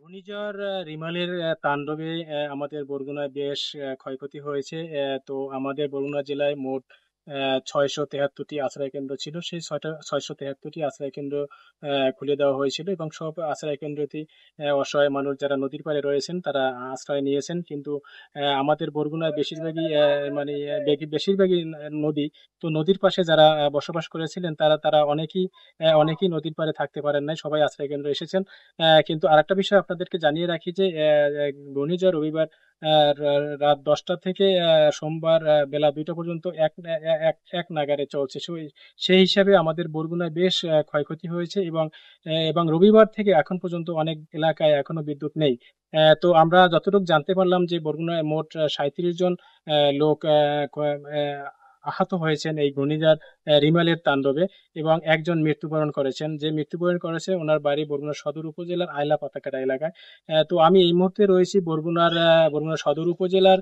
ঘূর্ণিঝড় রিমালের তাণ্ডবে আমাদের বরগুনায় বেশ ক্ষয়ক্ষতি হয়েছে। তো আমাদের বরগুনা জেলায় মোট 673টি আশ্রয় কেন্দ্র ছিল। সেই 673টি আশ্রয় কেন্দ্র খুলে দেওয়া হয়েছিল এবং সব আশ্রয় কেন্দ্রটি অসহায় মানুষ যারা নদীর পাড়ে রয়েছেন তারা আশ্রয় নিয়েছেন। কিন্তু আমাদের বরগুনায় বেশিরভাগই বেশিরভাগই নদী। তো নদীর পাশে যারা বসবাস করেছিলেন তারা অনেকেই নদীর পাড়ে থাকতে পারেন নাই, সবাই আশ্রয় কেন্দ্র এসেছেন। কিন্তু আরেকটা বিষয় আপনাদেরকে জানিয়ে রাখি যে ঘূর্ণিঝড় রবিবার রাত 10টা থেকে সোমবার বেলা 2টা পর্যন্ত এক নাগাড়ে চলছে। সেই হিসাবে আমাদের বরগুনায় বেশ ক্ষয়ক্ষতি হয়েছে এবং রবিবার থেকে এখন পর্যন্ত অনেক এলাকায় এখনো বিদ্যুৎ নেই। তো আমরা যতটুকু জানতে পারলাম যে বরগুনায় মোট 37 জন লোক আহত হয়েছেন এই ঘূর্ণিঝড় রিমালের তাণ্ডবে, এবং একজন মৃত্যুবরণ করেছেন। যে মৃত্যুবরণ করেছে ওনার বাড়ি বরগুনা সদর উপজেলার আয়লা পাতাকাটা এলাকায়। তো আমি এই মুহূর্তে রয়েছি বরগুনা সদর উপজেলার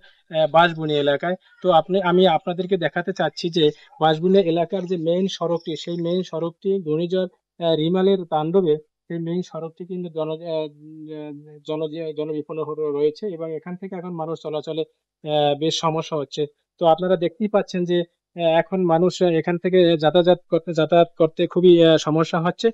বাঁশবুনি এলাকায়। তো আমি আপনাদেরকে দেখাতে চাচ্ছি যে বাঁশবুনি এলাকার যে মেইন সড়কটি, সেই মেইন সড়কটি ঘূর্ণিঝড় রিমালের তাণ্ডবে সেই মেইন সড়কটি কিন্তু জনবিপন্ন রয়েছে এবং এখান থেকে এখন মানুষ চলাচলে বেশ সমস্যা হচ্ছে। তো আপনারা দেখতেই পাচ্ছেন যে এখন মানুষ এখান থেকে যাতায়াত করতে খুবই সমস্যা হচ্ছে।